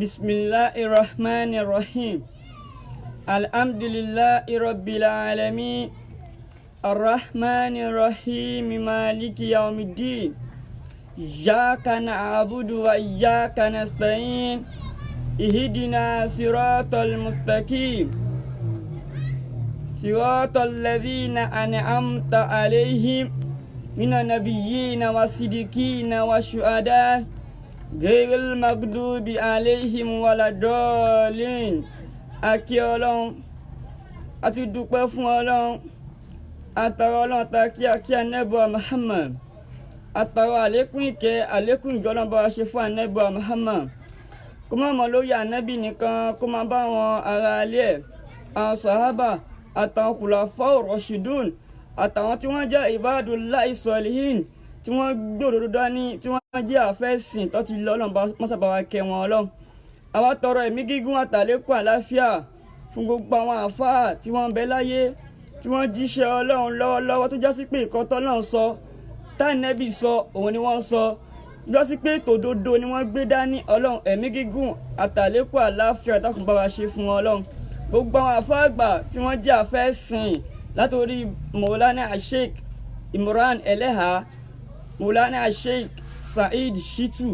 بسم الله الرحمن الرحيم الحمد لله رب العالمين الرحمن الرحيم مالك يوم الدين إياك نعبد وإياك نستعين اهدنا صراط المستقيم صراط الذين أنعمت عليهم من النبيين والصديقين والشهداء غير المغضوب عليهم ولا الضالين. Akí Ọlọ́run àti dúpẹ́ fún Ọlọ́run àtàrà Ọlọ́run ta kí Ànábì Muhammad àtàrà àlékún ìkẹ́ àlékún ìjọ́nà bá ṣe fún Ànábì Muhammad kó má mọ̀ lórí Ànábì nìkan kó má bá wọn ará ilé ẹ̀ àwọn sàhábà àtàwọn khulafa'ur rashidun àtàwọn tí wọ́n jẹ́ ibadullahi salihin tí wọ́n gbòòrò dání tí wọ́n jẹ́ àfẹ́sìn tó ti lọ Ọlọ́run mọ́sàbá wa kẹ́ wọn Ọlọ́run. Àwa tọrọ ẹ̀mí gígùn àtàlékún àláfíà fún gbogbo àwọn àfáà tí wọ́n ń bẹ láyé tí wọ́n jíṣẹ́ Ọlọ́run lọ́wọ́lọ́wọ́ tó jásí pé ìkan tọ́lọ́run sọ táìnẹ́bì sọ òun ni wọ́n sọ jásí pé tòdodo ni wọ́n gbé dání Ọlọ́run ẹ̀mí gígùn àtàlékún àláfíà dákun bá wa ṣe fún Ọlọ́run. Gbogbo àwọn àfáà àgbà tí wọ́n jẹ́ àfẹ́sìn látòrí Maulana Sheikh Imran Eleha, Maulana Sheikh Said Shitu,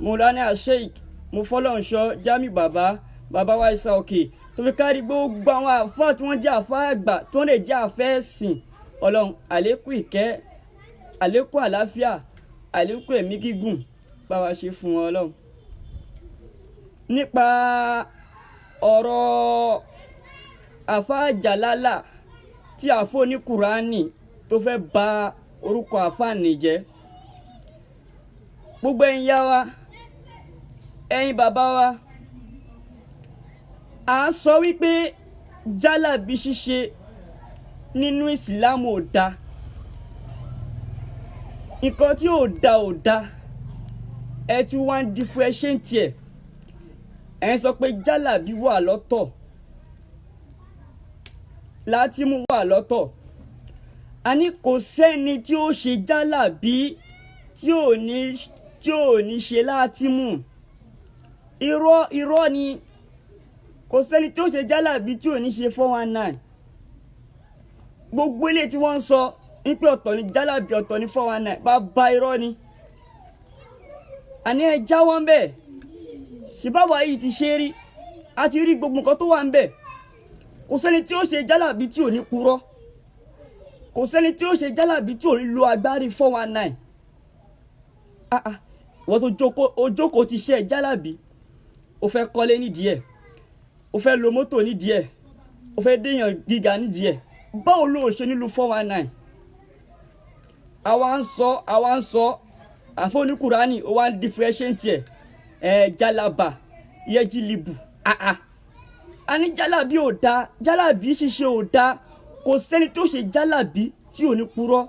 Maulana Sheikh Mufọlọ́nṣọ́ Jami bàbá wa Isa Òkè tó fi kárí gbogbo àwọn àfáà tí wọ́n jẹ́ àfáà àgbà tí wọ́n lè jẹ́ àfẹ́sìn Ọlọ́run àlékún ìkẹ́ àlékún àláfíà àlékún ẹ̀mí gígùn bá wa ṣe fún wọn Ọlọ́run. Nípa ọ̀rọ̀ àfáà Jàlálà tí àfọ́ ní Kùránì tó fẹ́ bà orúkọ àfáà nì jẹ́, gbogbo ẹ̀yin yá wa ẹ̀yin bàbá wa à ń sọ wípé jálàbí ṣíṣe nínú ìsìlámù ò da, nǹkan tí ò da ẹ ti wá ń differentiate ẹ̀ ẹ̀ ń sọ pé jálàbí wà lọ́tọ̀ látìmú wà lọ́tọ̀. A ní kò sẹ́ni tí ó ṣe jálàbí tí ò ní ṣe látìmú. Irọ́ ni, kò sẹ́ni tí ó ṣe jálàbí tí ò ní ṣe 419. Gbogbo ilé tí wọ́n ń sọ ń pé ọ̀tọ̀ ni jálàbí ọ̀tọ̀ ni 419 bàbá irọ́ ni. Àní ẹ jáwọ́ ń bẹ̀ ṣe báwa yìí ti ṣe rí a ti rí gbogbo nǹkan tó wà ń bẹ̀. Kò sẹ́ni tí ó ṣe jálàbí tí ò ní purọ́, kò sẹ́ni tí ó ṣe jálàbí tí ò ní lo agbárí 419. Wọ́n tó jókòó ti ṣe jálàbí, ó fẹ́ kọ́lé nídìí ẹ̀, ó fẹ́ lo mọ́tò nídìí ẹ̀, ó fẹ́ déyàn gíga nídìí ẹ̀, báwo ló ṣe nílò 419? àwa ń sọ àfọ́ní Kùránì ó wá ń differentiate ẹ̀ jálàbà yẹjìlìbù. A ní jálàbí ò da, jálàbí ṣíṣe ò da. Kò sẹ́ni tí ó ṣe jálàbí tí ò ní purọ́,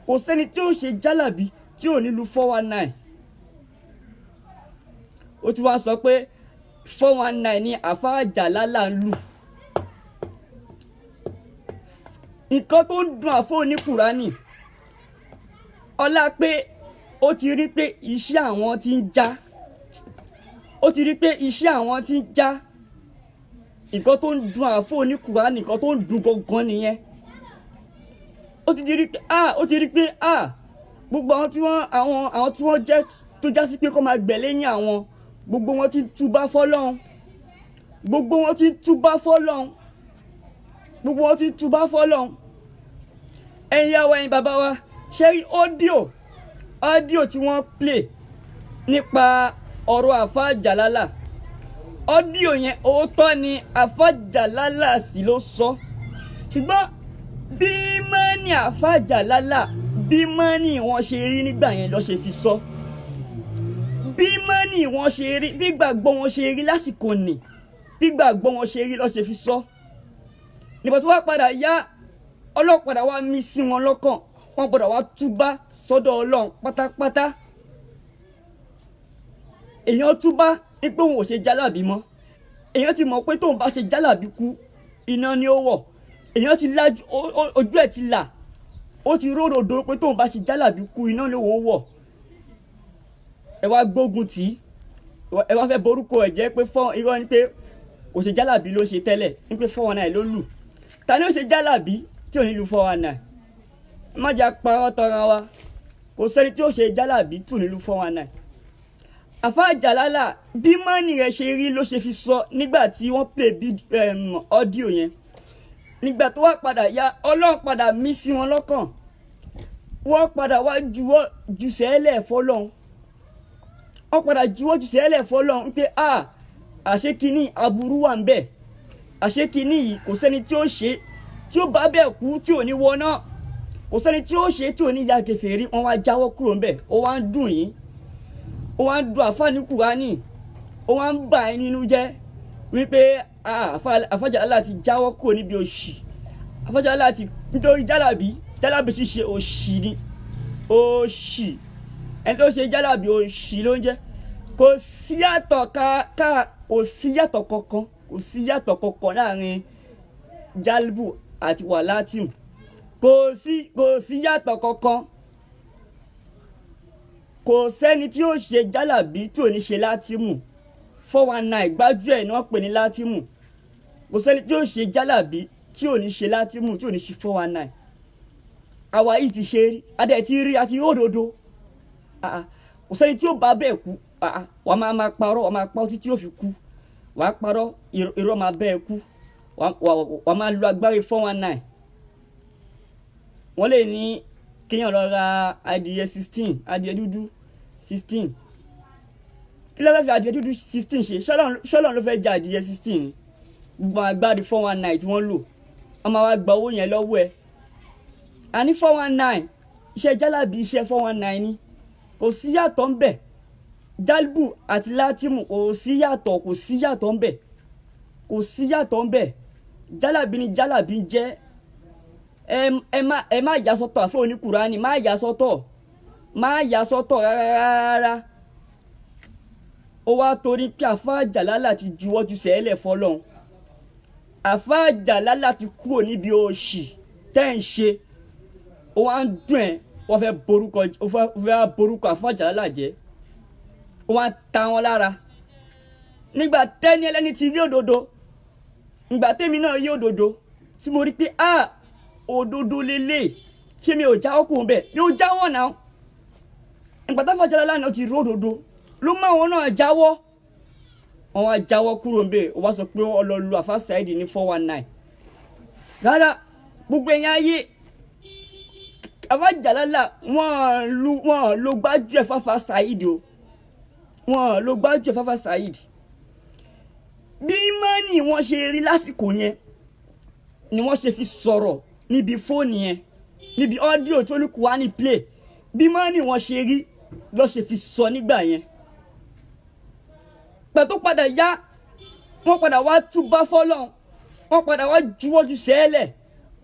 kò sẹ́ni tí ó ṣe jálàbí tí ò ní lu 419. Ó ti wá sọ pé 419 ni àfáà Jàlálà ń lù. Nǹkan tó ń dùn àfọ́ní Kùránì ọlá pé ó ti rí pé iṣẹ́ àwọn ti ń já, ó ti rí pé iṣẹ́ àwọn ti ń já. Nǹkan tó ń dùn àfọ́ní Kùránì, nǹkan tó ń dùn gangan nìyẹn. Ó ti rí pé gbogbo àwọn tí wọ́n jẹ́ tó já sí pé kó máa gbẹ̀ lẹ́yìn àwọn, gbogbo wọn ti túbá fọ́lọ́run, gbogbo wọn ti túbá fọ́lọ́run, gbogbo wọn ti túbá fọ́lọ́run. Ẹ̀yin yá wa ẹ̀yin bàbá wa ṣe rí ọ́díò tí wọ́n play nípa ọ̀rọ̀ àfáà Jàlálà. Ọ́díò yẹn òótọ́ ni àfáà Jàlálà sì ló sọ, ṣùgbọ́n bí mọ́ni àfáà Jàlálà bí mọ́ni wọn ṣe rí nígbà yẹn ló ṣe fi sọ, bí mọ́ni wọn ṣe rí, bí gbàgbọ́ wọn ṣe rí lásìkò nì, bí gbàgbọ́ wọn ṣe rí ló ṣe fi sọ. Nígbà tó wá padà yá ọlọ́padà wá mí sí wọn lọ́kàn, wọ́n padà wá túbá sọ́dọ̀ Ọlọ́run pátápátá. Èèyàn túbá pé òun ò ṣe jálàbí mọ́, èèyàn ti mọ̀ pé tóun bá ṣe jálàbí kú iná ni ó wọ̀, èèyàn ti lájú ojú ẹ̀ ti là, ó ti ròdòdó pé tóun bá ṣe jálàbí kú iná ni ó wọ̀. Ẹ wá gbógun tì í, ẹ wá fẹ́ borúkọ ẹ̀ jẹ́ pé fọ́ irọ́ ni pé kò ṣe jálàbí ló ṣe tẹ́lẹ̀ ní pé 419 ló lù ta ni ó ṣe jálàbí tí ò ní lu 419 má jà parọ́ tọra wa kò sẹ́ni tí ó ṣe jálàbí tí ò ní lu 419 àfa Jàlálà bí mọ́nì rẹ̀ ṣe rí ló ṣe fi sọ nígbà tí wọ́n play ọ́díò yẹn nígbà tó wá padà ya Ọlọ́run padà mí sí wọn lọ́kàn wọ́n padà wá ju sẹ́lẹ̀ fọ́lọ́run wọ́n padà juwọ́ ju sẹ́lẹ̀ fọ́lọ́run pé àṣé kínní aburú wà ń bẹ̀ àṣé kínní yìí kò sẹ́ni tí ó ṣe tí ó bá bẹ̀ kú tí ò ní wọná kò sẹ́ni tí ó ṣe tí ò ní ya kèfèrí wọ́n wá jáwọ́ kúrò ń bẹ̀ ó wá ń dùn yín ó wá ń dùn àfáàní Kùránì ó wá ń bà ẹ́ nínú jẹ́ wípé àfa Jàlálà ti jáwọ́ kúrò níbi òṣì àfa Jàlálà ti nítorí jálàbí ṣíṣe òṣì ni òṣì ẹni tó ṣe jálàbí òṣì ló ń jẹ́ kò sí yàtọ̀ kankan láàrin jálbù àti wàlátìm kò sí yàtọ̀ kankan kò sẹ́ni tí ó ṣe jálàbí tí ò ní ṣe látìmù 419 gbájú ẹ̀ ni wọ́n pè ní látìmù kò sẹ́ni tí ó ṣe jálàbí tí ò ní ṣe látìmù tí ò ní ṣe 419 àwa yìí ti ṣe rí adẹ̀ ti rí àti òdodo kò sẹ́ni tí ó bá bẹ́ẹ̀ kú wà máa parọ́ wà máa parọ́ títí ó fi kú wà á parọ́ irọ́ máa bẹ́ẹ̀ kú wà máa lo agbárí 419 wọ́n lè ní kéèyàn lọ ra adìyẹ 16 adìyẹ dúdú 16 kí ló fẹ́ fi adìyẹ dúdú 16 ṣe ṣọ́lọ́run ló fẹ́ jẹ adìyẹ 16 gbogbo agbárí 419 tí wọ́n lò wọ́n máa wá gba owó yẹn lọ́wọ́ ẹ̀ àní 419 iṣẹ́ jálàbí iṣẹ́ 419 ni kò sí yàtọ̀ ń bẹ̀ jálbù àti látìmù kò sí yàtọ̀ ń bẹ̀ jálàbí ni jálàbí jẹ́ ẹ má yà sọ́tọ̀ àfọ oníkùránì má yà sọ́tọ̀ rárá ó wá torí pé àfa Jàlálà ti juwọ́ ju sẹ́lẹ̀ fọlọ́n àfa Jàlálà ti kúrò níbi òṣì tẹ́ ń ṣe ó wá ń dùn ẹ́ wọ́n fẹ́ borúkọ àfa Jàlálà jẹ́ ó wá ń ta wọn lára nígbà tẹ́ni ẹlẹ́ni ti rí òdodo nígbà tẹ́mi náà rí òdodo tí mo rí pé òdodo lélẹ̀ ṣé mi ò jáwọ́ kò ń bẹ̀ mi ò jáwọ́ náà nígbà táfà Jàlálà náà ti rí òdodo ló má wọn náà jáwọ́ wọn wá jáwọ́ kúrò ń bẹ̀ ó wá sọ pé ọlọ́lu àfa Saidi ní 419 rárá gbogbo ẹ̀yìn ayé àfa Jàlálà wọ́n ló gbájú ẹ̀ fáfá Saidi o wọ́n ló gbájú ẹ̀ fáfá Saidi bí mọ́nì wọ́n ṣe rí lásìkò yẹn ni wọ́n ṣe fi sọ̀rọ̀ níbi fóònù yẹn níbi ọ́díò tó ní Kùránì play bí mọ́nì wọ́n ṣe rí ló ṣe fi sọ nígbà yẹn pẹ̀ tó padà yá wọ́n padà wá túbá fọ́lọ́run wọ́n padà wá juwọ́jú sẹ́lẹ̀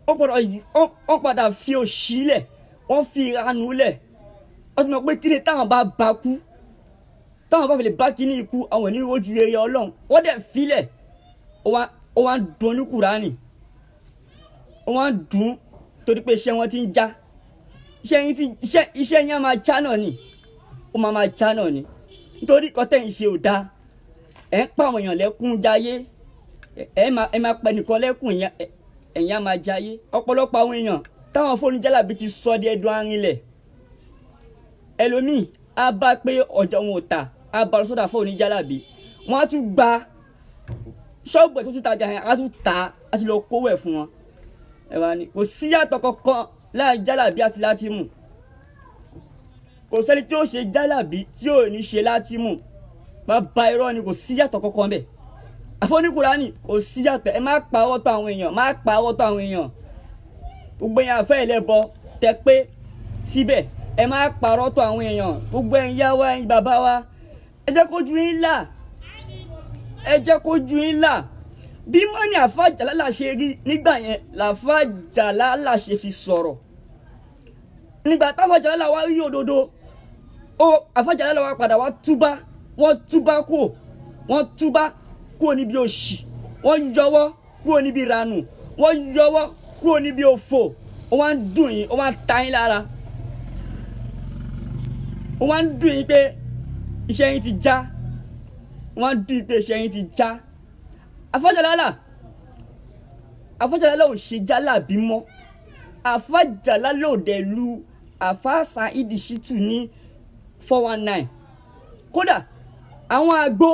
wọ́n padà fi òṣì lẹ̀ wọ́n fi ìranù lẹ̀ wọ́n sì mọ̀ pé kí ni táwọn bá kú táwọn bá fi lè bá kíní ikú àwọn ní ojú rere Ọlọ́run wọ́n dẹ̀ filẹ̀ ó wá ń dùn ní Kùránì ó wá ń dùn torí pé iṣẹ́ wọn ti ń já iṣẹ́ yẹn máa já náà ni ó máa já náà ni nítorí kọ́tẹ́ ń ṣe ò dáa ẹ̀ ń pa àwọn èèyàn lẹ́kún jáyé ẹ̀ máa pẹ́ nìkan lẹ́kún ẹ̀yìn á máa jáyé ọ̀pọ̀lọpọ̀ àwọn èèyàn táwọn fóònù jálàbí ti sọ di ẹ̀dùn arinlẹ̀ ẹlòmíì á bá pé ọjà wọn ò tà á bá lọ sọ́dọ̀ fóònù jálàbí wọ́n á tún gba ṣọ́ọ̀bù ẹ̀ tó ti tajà yẹn á tún tà á ti lọ kówó ẹ̀ fún wọn ẹ̀wà ni kò sí yàtọ̀ kankan láàrin jálàbí àti látìmù kò sẹ́ni tí ó ṣe jálàbí tí ò ní ṣe látìmù bàbá irọ́ ni kò sí yàtọ̀ kankan bẹ́ẹ̀ àfọ́níkùránì kò sí yàtọ̀ ẹ má pa ọwọ́ tó àwọn èèyàn gbogbo yẹn àfẹ́ ẹlẹ́bọ tẹ pé síbẹ̀ ẹ má parọ́ tó àwọn èèyàn gbogbo ẹ̀yin yá wa ẹ̀yin bàbá wa ẹ jẹ́ kójú yín là bí mọ́ni àfa Jàlálà ṣe rí nígbà yẹn làfa Jàlálà ṣe fi sọ̀rọ̀ nígbà táfa Jàlálà wá rí òdodo àfa Jàlálà wá padà wá wọ́n túbá kúrò níbi òṣì wọ́n yọwọ́ kúrò níbi ìranù wọ́n yọwọ́ kúrò níbi òfò ó wá ń dùn yín ó wá ń ta yín lára ó wá ń dùn yín pé iṣẹ́ yín ti já wọ́n dùn pé iṣẹ́ yín ti já. Àfájàlálà ò ṣe jálàbí mọ́. Àfájàlálà ò dẹ̀ lu Àfá Saheed Shittu ní 419. Kódà àwọn àgbo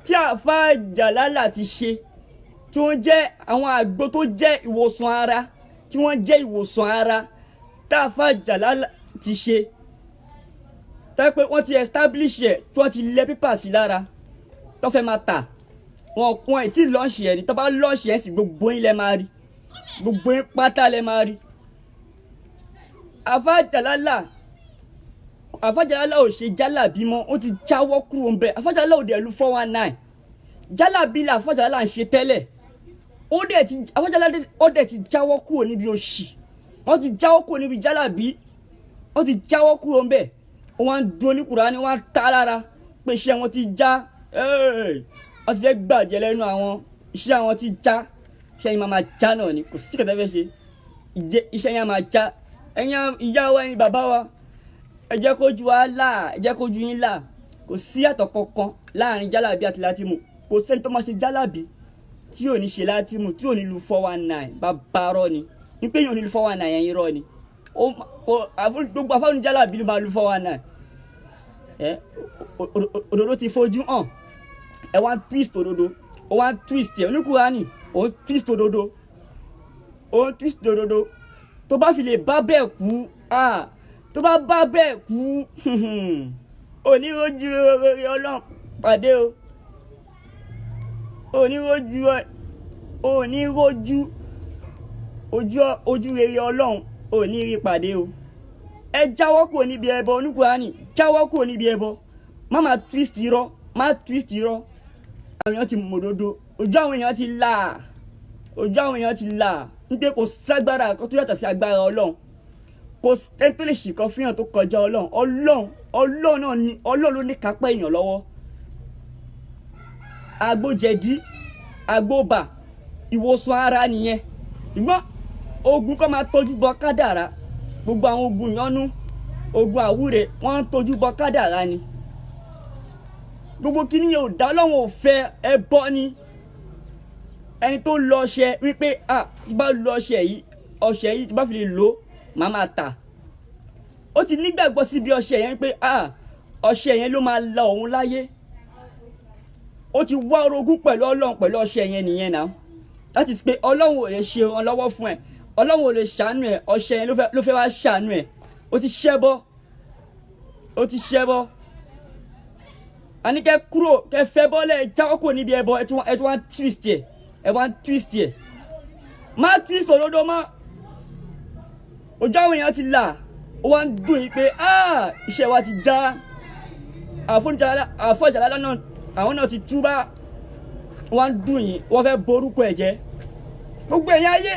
tí Àfájàlálà ti ṣe tí wọ́n jẹ́ àwọn àgbo tó jẹ́ ìwòsàn ara tí wọ́n jẹ́ ìwòsàn ara tá Àfájàlálà ti ṣe tá pé wọ́n ti establish ẹ̀ tí wọ́n ti lẹ̀ pépà sí lára tó fẹ́ máa tà wọn ì tí lọ́ọ̀ṣì ẹ̀ ní tó bá lọ́ọ̀ṣì ẹ̀ sì gbogbo yín lẹ máa rí gbogbo yín pátá lẹ máa rí. Àfájàlálà ò ṣe jálàbí mọ́ ó ti jáwọ́ kúrò ń bẹ̀. Àfájàlálà ò dẹ̀ lu 419 jálàbí là Àfájàlálà ń ṣe tẹ́lẹ̀ ó dẹ̀ ti jáwọ́ kúrò níbi òṣì wọ́n ti jáwọ́ kúrò níbi jálàbí wọ́n ti jáwọ́ kúrò ń bẹ̀ wọ́n ń dún ní Kùránì wọ́n ta lára pé iṣẹ́ wọn ti já wọ́n ti fẹ́ gbàjẹ́ lẹ́nu àwọn iṣẹ́ àwọn ti já iṣẹ́ yín máa já náà ni kò sí kẹtẹ́ fẹ́ ṣe iṣẹ́ yín máa já ẹ̀yin ìyá wa ẹ̀yin bàbá wa ẹ jẹ́ kójú wa là ẹ jẹ́ kójú yín là kò sí àtọ̀ kankan láàrin jálàbí àti látìmù kò sẹ́ni tó máa ṣe jálàbí tí ò ní ṣe látìmù tí ò ní lu 419 bàbá rọ ni ní pé yóò ní lu 419 yẹn yín rọ ni gbogbo afáwọn jálàbí ló máa lu 419 òdodo ti fojú hàn ẹ wá twist òdodo ó wá twist ẹ oníkùránì ó twist òdodo tó bá fi lè bá bẹ́ẹ̀ kú tó bá bẹ́ẹ̀ kú onírojú rere Ọlọ́run pàdé o onírojú ojú rere Ọlọ́run onírí pàdé o. Ẹ jáwọ́ kúrò níbi ẹbọ oníkùránì jáwọ́ kúrò níbi ẹbọ má twist irọ́ àwọn èèyàn ti mòdodo ojú àwọn èèyàn ti là nígbè kò ságbára kan tó yàtọ̀ sí agbára Ọlọ́run kò sẹ́ni tó lè ṣìkan fihàn tó kọjá Ọlọ́run náà ni Ọlọ́run ló ní kápá èèyàn lọ́wọ́. Agbójẹ̀dí agbóbà ìwòsàn ara nìyẹn ṣùgbọ́n ogun kọ́ máa tọ́jú bọ kádàrá gbogbo àwọn ogun ìyọnú ogun àwúre wọ́n ń tọ́jú bọ kádàrá ni gbogbo kíní yóò dá Ọlọ́run ò fẹ́ ẹbọ ni ẹni tó lọ ọṣẹ wípé tí bá lọ ọṣẹ yìí tí bá fi lè lò máa tà ó ti nígbàgbọ́ síbi ọṣẹ yẹn pé ọṣẹ yẹn ló máa la òun láyé ó ti wá orogún pẹ̀lú Ọlọ́run pẹ̀lú ọṣẹ yẹn nìyẹn náà láti pé Ọlọ́run ò lè ṣe ìrànlọ́wọ́ fún ẹ Ọlọ́run ò lè ṣàánú ẹ ọṣẹ yẹn ló fẹ́ wá ṣàánú ẹ ó ti ṣẹbọ àníkẹ́ kúrò kẹ́ fẹ́ bọ́lẹ̀ jáwọ́ kúrò níbi ẹbọ ẹ tún wá twist ẹ má twist òdodo mọ́ ojú àwọn èèyàn ti là ó wá ń dùn yín pé iṣẹ́ wa ti já Àfájàlálà náà àwọn náà ti túbá wọ́n ń dùn yín wọ́n fẹ́ borúkọ ẹ̀ jẹ́ gbogbo èèyàn ayé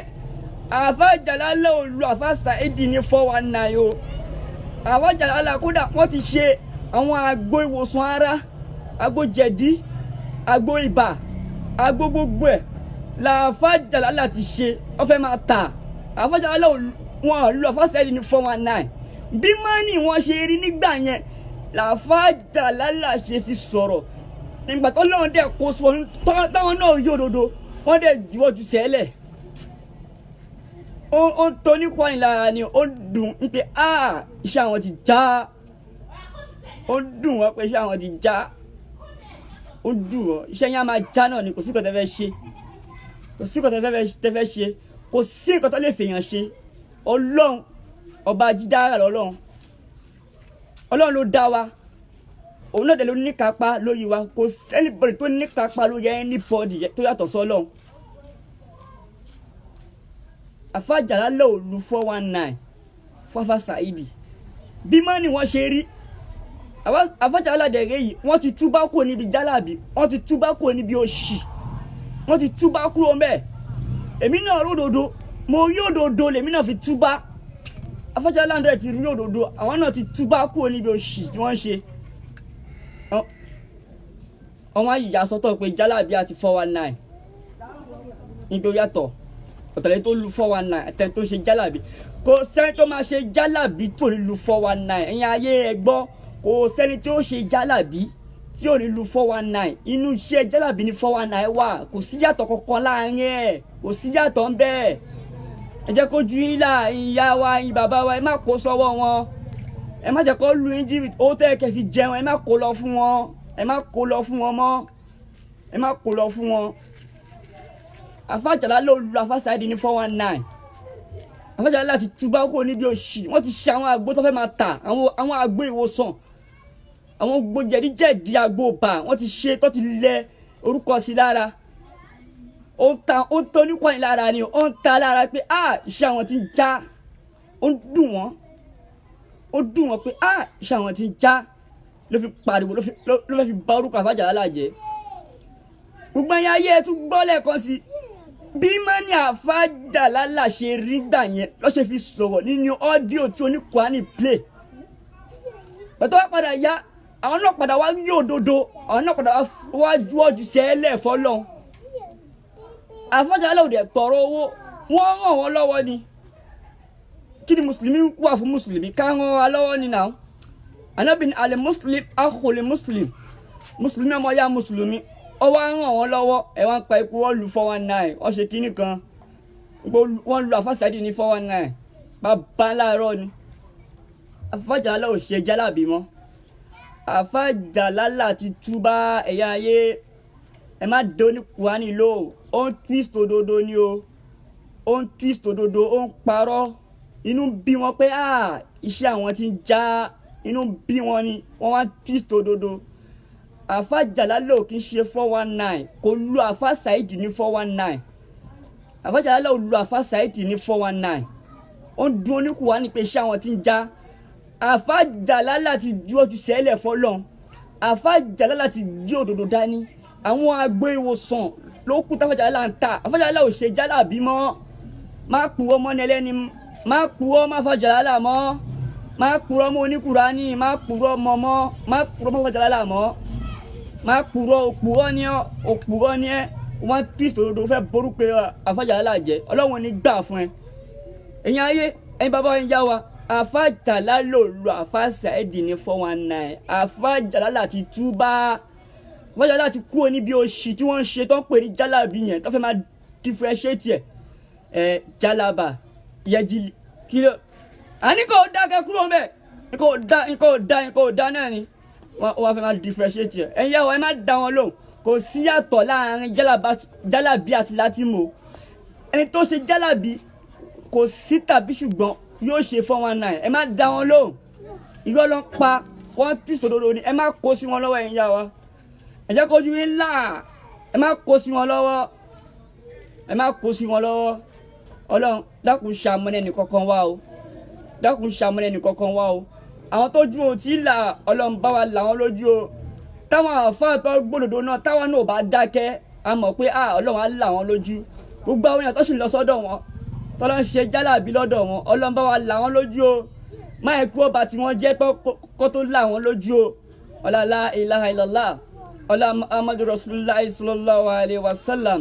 Àfájàlálà ò lu Àfá Saheed ní 419 o Àfájàlálà kódà wọ́n ti ṣe àwọn àgbo ìwòsàn ara àgbo jẹ̀dí àgbo ibà àgbo gbogbo ẹ̀ l'Àfájàlálà ti ṣe wọ́n fẹ́ máa tà Àfájàlálà wọn lu Àfá Saheed ní 419 bí mọ́nì wọn ṣe rí nígbà yẹn l'Àfájàlálà ṣe fi sọ̀rọ̀ nígbà tó lọ́wọ́n dẹ̀ kó sọ táwọn náà yí òdodo wọ́n dẹ̀ juwọ́ ju sẹ́lẹ̀ ó ń tó ní kwani lára ni ó dùn pé iṣẹ́ àwọn ti já ó dùn wọ́n pé iṣẹ́ àwọn ti já ó dùn wọ́n iṣẹ́ yẹn á máa já náà ni kò sí nǹkan tẹ́ fẹ́ ṣe kò sí nǹkan tó lè fèèyàn ṣe Ọlọ́run ọba jíjára Ọlọ́run ló dá wa òun náà dẹ̀ ló ní kápá lórí wa kò anybody tó ní kápá lórí anybody tó yàtọ̀ sọ́lọ́run. Àfájàlálà ò lu 419 fún Àfá Saheed bí mọ́nì wọ́n ṣe rí Àfájàlálà dẹ̀rẹ́ yìí wọ́n ti túbá kúrò níbi jálàbí wọ́n ti túbá kúrò níbi òṣì wọ́n ti túbá kúrò mẹ́ẹ̀ èmi náà ródòdó mo rí òdòdó lèmi náà fi túbá Àfájàlálà náà ti rí òdòdó àwọn náà ti túbá kúrò níbi òṣì tí wọ́n ṣe ọmọ ìyá sọ́tọ̀ pé jálàbí àti 419 nítorí yàtọ̀ ọ̀tọ̀lẹ́ tó lu 419 àtẹ̀ tó ṣe jálàbí kò sẹ́ni tó máa ṣe jálàbí tó lu 419 ẹ̀yin ayé ẹ gbọ́ kò sẹ́ni tí ó ṣe jálàbí tí ò ní lu 419 inú iṣẹ́ jálàbí ní 419 wà kò sí yàtọ̀ kankan láàrin ẹ̀ kò sí yàtọ̀ ń bẹ́ẹ̀ ẹ jẹ́ kó ju yín là ìyá wa yín bàbá wa ẹ má kó sọ́wọ́ wọn ẹ má jẹ́ kó lu yín jí owó tẹ́ kẹ́ fi jẹun ẹ má kó lọ fún wọn ẹ má kó lọ fún wọn mọ́ ẹ má kó lọ fún wọn àfàjàlá ló lu àfà Saheed ní 419 àfàjàlá láti túbá kó níbi òṣì wọ́n ti ṣe àwọn àgbo tó fẹ́ máa tà àwọn àgbo ìwòsàn àwọn gbòjẹ̀díjẹ̀dí àgbo bà wọ́n ti ṣe tó ti lẹ orúkọ sí lára ó tó níkànnì lára ni ó ń ta lára pé iṣẹ́ àwọn ti ń já ó ń dùn wọ́n pé iṣẹ́ àwọn ti ń já ló fi pariwo ló fẹ́ fi bà orúkọ àfàjàlá jẹ́ gbogbo ẹ̀yin ayé ẹ tún gbọ́ lẹ́ẹ̀kan sí bí mọ́ni àfàjàlá ṣe rí gbà yẹn ló ṣe fi sọ̀rọ̀ nínú ọ́díò tí oníkùránì play pẹ̀tọ́ wá padà yá àwọn náà padà wá ní òdodo àwọn náà padà wá ju ọjù sẹ́lẹ̀ fọlọ́n àfàjàlá ò dẹ̀ tọrọ owó wọ́n ràn wọ́n lọ́wọ́ ni kí ni mùsùlùmí wà fún mùsùlùmí ká ràn wọ́n lọ́wọ́ ni náà Ànábì ní alẹ́ muslim akhul muslim mùsùlùmí ọmọ ya mùsùlùmí ó wá ràn wọ́n lọ́wọ́ ẹ̀ wọ́n pa ikú wọ́n lu 419 wọ́n ṣe kínní kan wọ́n lu àfà Saheed ní 419 bàbá láàárọ̀ ni àfàjàlá ò ṣe jálàbí mọ́ àfàjàlá ti túbá ẹ̀yà ayé ẹ má dé oníkùránì lò ó ń twist òdodo ni o ó ń twist òdodo ó ń parọ́ inú bí wọn pé iṣẹ́ àwọn ti ń já inú bí wọn ni wọ́n wá twist òdodo àfàjàlá lò kì í ṣe 419 kò lu àfà Saheed ní 419 àfàjàlá lò lu àfà Saheed ní 419 ó ń dún oníkùránì pé iṣẹ́ àwọn ti ń já àfàjàlá láti ju ojú sẹ́lẹ̀ fọlọ́n àfàjàlá láti gbé òdodo dání àwọn agbo ìwòsàn ló kú táfàjàlá ń ta àfàjàlá ò ṣe jálàbí mọ́ má purọ́ mọ́ ẹlẹ́ni má purọ́ má fàjàlá mọ́ má purọ́ mọ́ oníkùránì má purọ́ mọ́ má purọ́ mọ́ fàjàlá mọ́ má purọ́ òpùrọ́ ni ẹ wọ́n twist òdodo fẹ́ borúkọ àfàjàlá jẹ́ ọlọ́run ní gbà fún ẹ ẹ̀yin ayé ẹ̀yin bàbá ẹ̀yin yá wa àfàjàlá ló lu àfà Saheed ní 419 àfàjàlá láti túbá àfàjàlá láti kúrò níbi òṣì tí wọ́n ń ṣe tó ń pè ní jálàbí yẹn tó fẹ́ máa differentiate ẹ̀ jálàbà yẹjìlì kìlọ̀ àní kò dákẹ́ kúrò mẹ́ nǹkan ò dá náà ni wọ́n fẹ́ máa differentiate ẹ̀ ẹ̀yin yàwó ẹ má dá wọn lóhùn kò sí yàtọ̀ láàrin jálàbí àti látìmọ̀ ẹni tó ṣe jálàbí kò sí tàbí ṣùgbọ́n yóò ṣe 419 ẹ má dá wọn lóhùn irọ́ ló ń pa wọ́n tí sòdodo ni ẹ má kó sí wọn lọ́wọ́ ẹ̀yin yá wa ẹ jẹ́ kójú yín là ẹ má kó sí wọn lọ́wọ́ ẹ má kó sí wọn lọ́wọ́ ọlọ́run dákun ṣàmúnẹ́ nìkankan wá o dákun ṣàmúnẹ́ nìkankan wá o àwọn tó ju òtí là ọlọ́run bá wa là wọ́n lójú o táwọn àfáà tó gbòdòdó náà táwọn náà bá dákẹ́ a mọ̀ pé ọlọ́run á là wọ́n lójú gbogbo àwọn èèyàn tó sì lọ sọ́dọ̀ wọn tọ́lọ́ ń ṣe jálàbí lọ́dọ̀ wọn ọlọ́run bá wa là wọ́n lójú o máa kú ọba tí wọ́n jẹ́ kó tó là wọ́n lójú o ọlá la ilaha illallah ọlá muhammadu rasulullah sallallahu alaihi wasallam